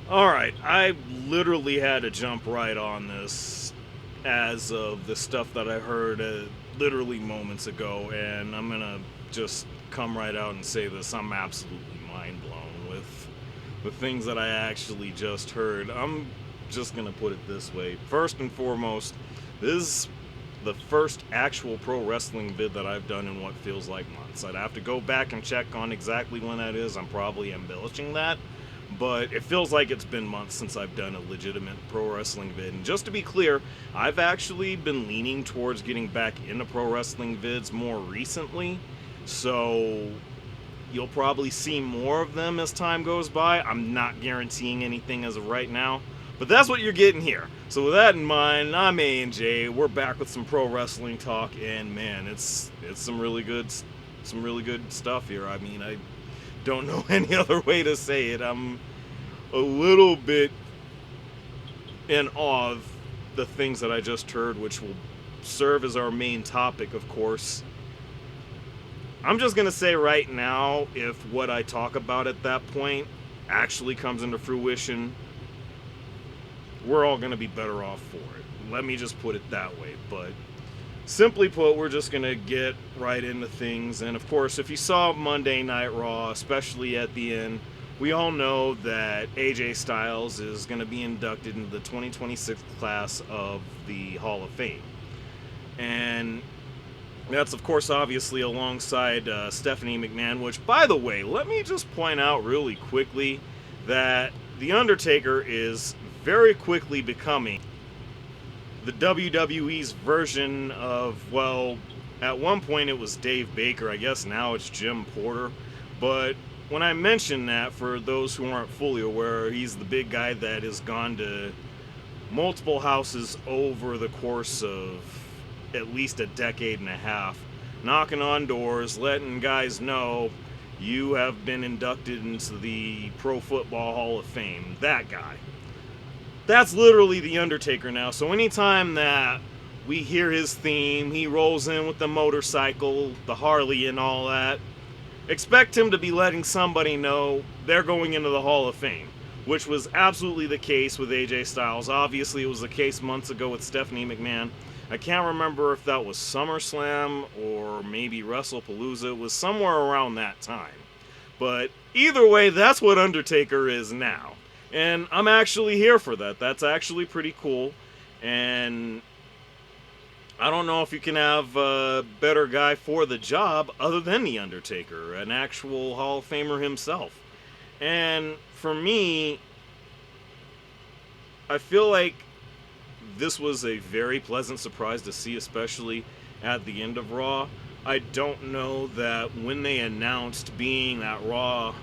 Alright, I literally had to jump right on this as of the stuff that I heard literally moments ago, and I'm gonna just come right out and say this. I'm absolutely mind blown with the things that I actually just heard. I'm just gonna put it this way. First and foremost, this is the first actual pro wrestling vid that I've done in what feels like months. I'd have to go back and check on exactly when that is. I'm probably embellishing that, but it feels like it's been months since I've done a legitimate pro wrestling vid. And just to be clear, I've actually been leaning towards getting back into pro wrestling vids more recently. So you'll probably see more of them as time goes by. I'm not guaranteeing anything as of right now, but that's what you're getting here. So with that in mind, I'm A and J. We're back with some pro wrestling talk, and man, it's some really good stuff here. I mean, I don't know any other way to say it. I'm a little bit in awe of the things that I just heard, which will serve as our main topic, of course. I'm just going to say right now, if what I talk about at that point actually comes into fruition, we're all going to be better off for it. Let me just put it that way. But simply put, we're just going to get right into things. And of course, if you saw Monday Night Raw, especially at the end, we all know that AJ Styles is going to be inducted into the 2026 class of the Hall of Fame. And that's, of course, obviously alongside Stephanie McMahon, which, by the way, let me just point out really quickly that The Undertaker is very quickly becoming the WWE's version of, well, at one point it was Dave Baker. I guess now it's Jim Porter. But when I mention that, for those who aren't fully aware, he's the big guy that has gone to multiple houses over the course of at least a decade and a half, knocking on doors, letting guys know you have been inducted into the Pro Football Hall of Fame. That guy. That's literally The Undertaker now. So anytime that we hear his theme, he rolls in with the motorcycle, the Harley, and all that, expect him to be letting somebody know they're going into the Hall of Fame, which was absolutely the case with AJ Styles. Obviously, it was the case months ago with Stephanie McMahon. I can't remember if that was SummerSlam or maybe WrestlePalooza. It was somewhere around that time. But either way, that's what Undertaker is now. And I'm actually here for that. That's actually pretty cool. And I don't know if you can have a better guy for the job other than The Undertaker, an actual Hall of Famer himself. And for me, I feel like this was a very pleasant surprise to see, especially at the end of Raw. I don't know that when they announced being that Raw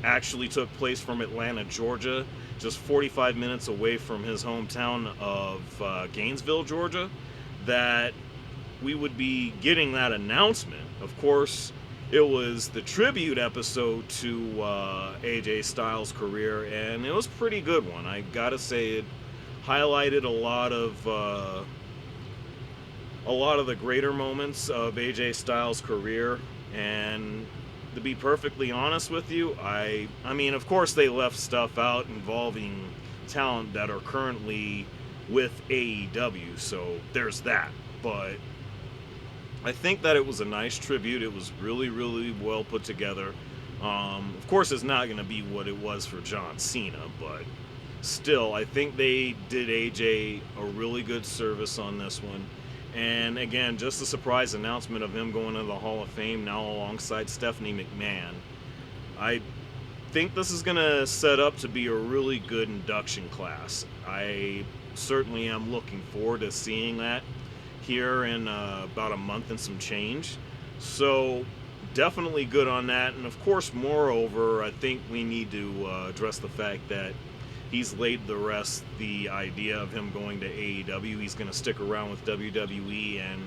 actually took place from Atlanta, Georgia, just 45 minutes away from his hometown of Gainesville, Georgia, that we would be getting that announcement. Of course, it was the tribute episode to AJ Styles' career, and it was a pretty good one. I gotta say, it highlighted a lot of the greater moments of AJ Styles' career. And to be perfectly honest with you, I mean, of course, they left stuff out involving talent that are currently with AEW, so there's that. But I think that it was a nice tribute. It was really, really well put together. Of course, it's not going to be what it was for John Cena, but still, I think they did AJ a really good service on this one. And again, just the surprise announcement of him going to the Hall of Fame now alongside Stephanie McMahon. I think this is going to set up to be a really good induction class. I certainly am looking forward to seeing that here in about a month and some change. So definitely good on that. And of course, moreover, I think we need to address the fact that he's laid the rest the idea of him going to AEW. He's going to stick around with WWE and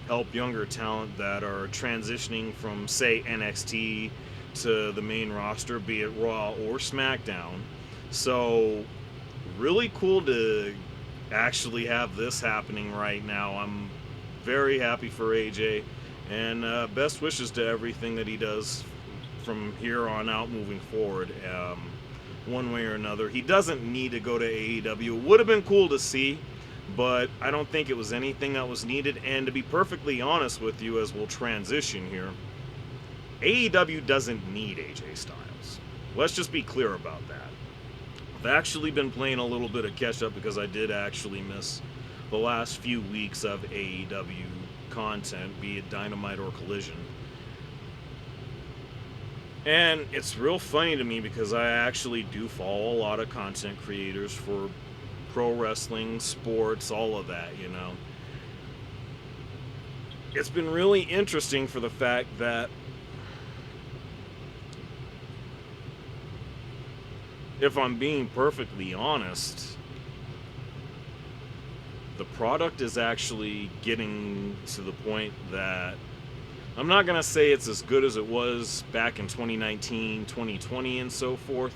help younger talent that are transitioning from, say, NXT to the main roster, be it Raw or SmackDown. So really cool to actually have this happening right now. I'm very happy for AJ, and best wishes to everything that he does from here on out moving forward. one way or another. He doesn't need to go to AEW. It would have been cool to see, but I don't think it was anything that was needed. And to be perfectly honest with you, as we'll transition here, AEW doesn't need AJ Styles. Let's just be clear about that. I've actually been playing a little bit of catch up because I did actually miss the last few weeks of AEW content, be it Dynamite or Collision. And it's real funny to me because I actually do follow a lot of content creators for pro wrestling, sports, all of that, you know. It's been really interesting for the fact that if I'm being perfectly honest, the product is actually getting to the point that I'm not going to say it's as good as it was back in 2019, 2020, and so forth,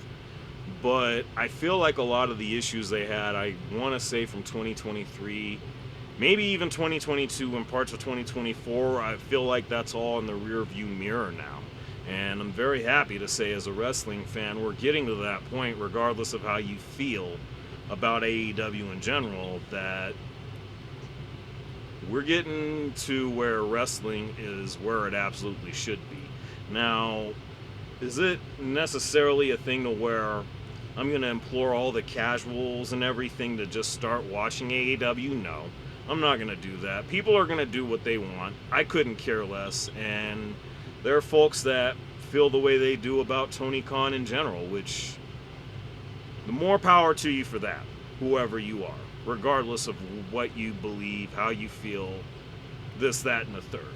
but I feel like a lot of the issues they had, I want to say from 2023, maybe even 2022 and parts of 2024, I feel like that's all in the rear view mirror now. And I'm very happy to say, as a wrestling fan, we're getting to that point, regardless of how you feel about AEW in general, that we're getting to where wrestling is where it absolutely should be. Now, is it necessarily a thing to where I'm going to implore all the casuals and everything to just start watching AEW? No, I'm not going to do that. People are going to do what they want. I couldn't care less. And there are folks that feel the way they do about Tony Khan in general, which, the more power to you for that, whoever you are, regardless of what you believe, how you feel, this, that, and the third.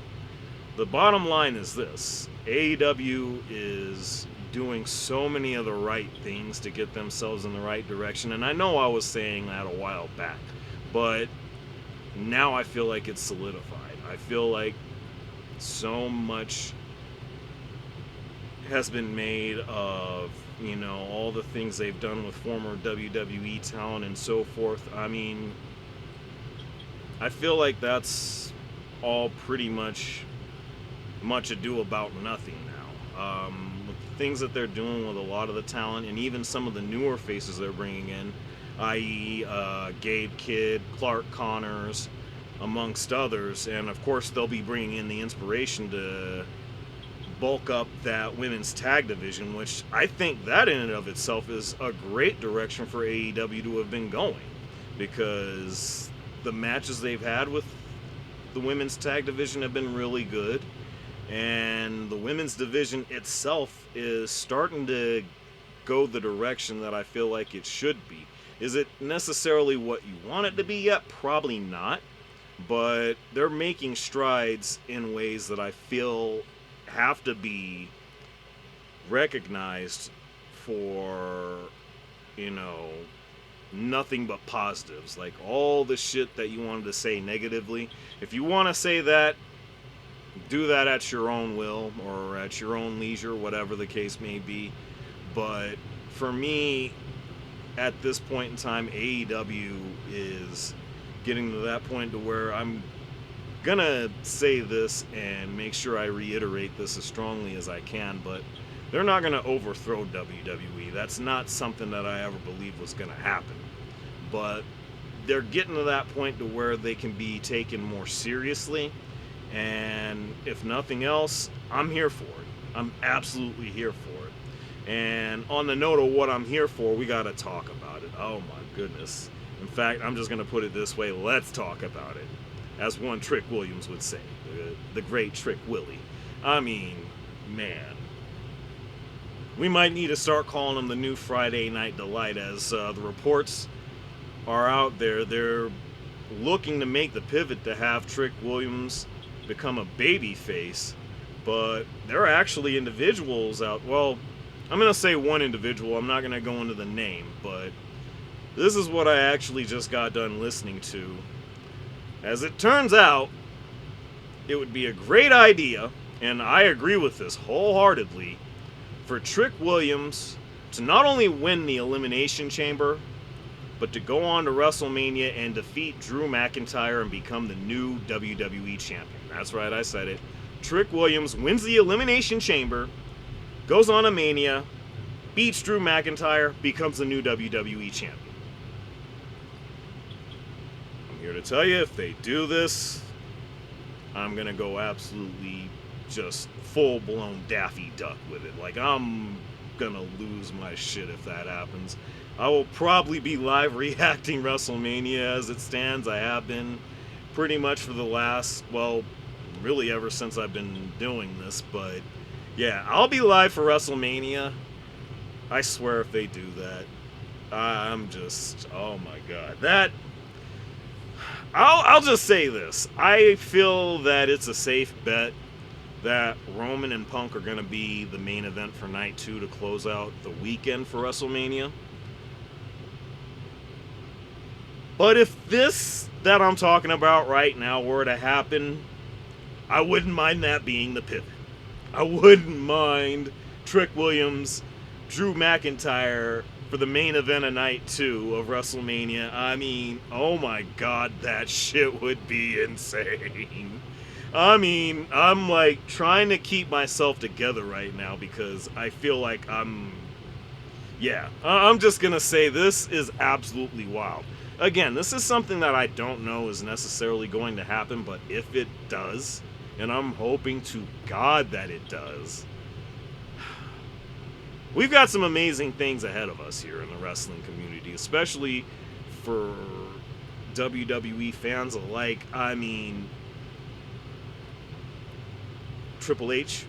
The bottom line is this: AEW is doing so many of the right things to get themselves in the right direction, and I know I was saying that a while back, but now I feel like it's solidified. I feel like so much has been made of, you know, all the things they've done with former WWE talent and so forth. I mean, I feel like that's all pretty much ado about nothing now. With the things that they're doing with a lot of the talent and even some of the newer faces they're bringing in, i.e. Gabe Kidd, Clark Connors, amongst others, and of course they'll be bringing in the inspiration to bulk up that women's tag division, which I think that in and of itself is a great direction for AEW to have been going, because the matches they've had with the women's tag division have been really good, and the women's division itself is starting to go the direction that I feel like it should be. Is it necessarily what you want it to be yet? Probably not, but they're making strides in ways that I feel have to be recognized for, you know, nothing but positives. Like all the shit that you wanted to say negatively, if you want to say that, do that at your own will or at your own leisure, whatever the case may be. But for me, at this point in time, AEW is getting to that point to where I'm gonna say this and make sure I reiterate this as strongly as I can, but they're not gonna overthrow WWE. That's not something that I ever believed was gonna happen. But they're getting to that point to where they can be taken more seriously, and if nothing else, I'm here for it. I'm absolutely here for it. And on the note of what I'm here for, we gotta talk about it. Oh my goodness. In fact, I'm just gonna put it this way: let's talk about it. As one Trick Williams would say, the great Trick Willie. I mean, man. We might need to start calling him the new Friday Night Delight, as the reports are out there. They're looking to make the pivot to have Trick Williams become a babyface, but there are actually individuals out. Well, I'm going to say one individual. I'm not going to go into the name, but this is what I actually just got done listening to. As it turns out, it would be a great idea, and I agree with this wholeheartedly, for Trick Williams to not only win the Elimination Chamber, but to go on to WrestleMania and defeat Drew McIntyre and become the new WWE Champion. That's right, I said it. Trick Williams wins the Elimination Chamber, goes on to Mania, beats Drew McIntyre, becomes the new WWE champion. I'm here to tell you, if they do this, I'm going to go absolutely just full-blown Daffy Duck with it. Like, I'm going to lose my shit if that happens. I will probably be live reacting WrestleMania as it stands. I have been pretty much for the last, well, really ever since I've been doing this. But yeah, I'll be live for WrestleMania. I swear if they do that, I'm just, oh my god. That, I'll just say this. I feel that it's a safe bet that Roman and Punk are going to be the main event for night 2 to close out the weekend for WrestleMania. But if this that I'm talking about right now were to happen, I wouldn't mind that being the pivot. I wouldn't mind Trick Williams, Drew McIntyre for the main event of night 2 of WrestleMania. I mean, oh my god, that shit would be insane. I mean, I'm like trying to keep myself together right now because I feel like I'm just gonna say this is absolutely wild. Again, this is something that I don't know is necessarily going to happen, but if it does, and I'm hoping to God that it does, we've got some amazing things ahead of us here in the wrestling community, especially for WWE fans alike. I mean, Triple H,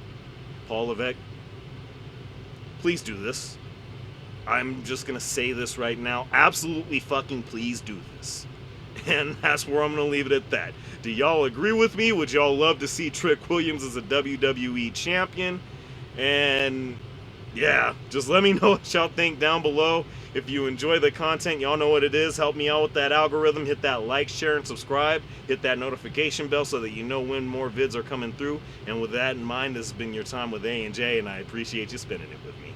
Paul Levesque, please do this. I'm just going to say this right now. Absolutely fucking please do this. And that's where I'm going to leave it at that. Do y'all agree with me? Would y'all love to see Trick Williams as a WWE champion? And yeah, just let me know what y'all think down below. If you enjoy the content, y'all know what it is. Help me out with that algorithm. Hit that like, share, and subscribe. Hit that notification bell so that you know when more vids are coming through. And with that in mind, this has been your time with A&J, and I appreciate you spending it with me.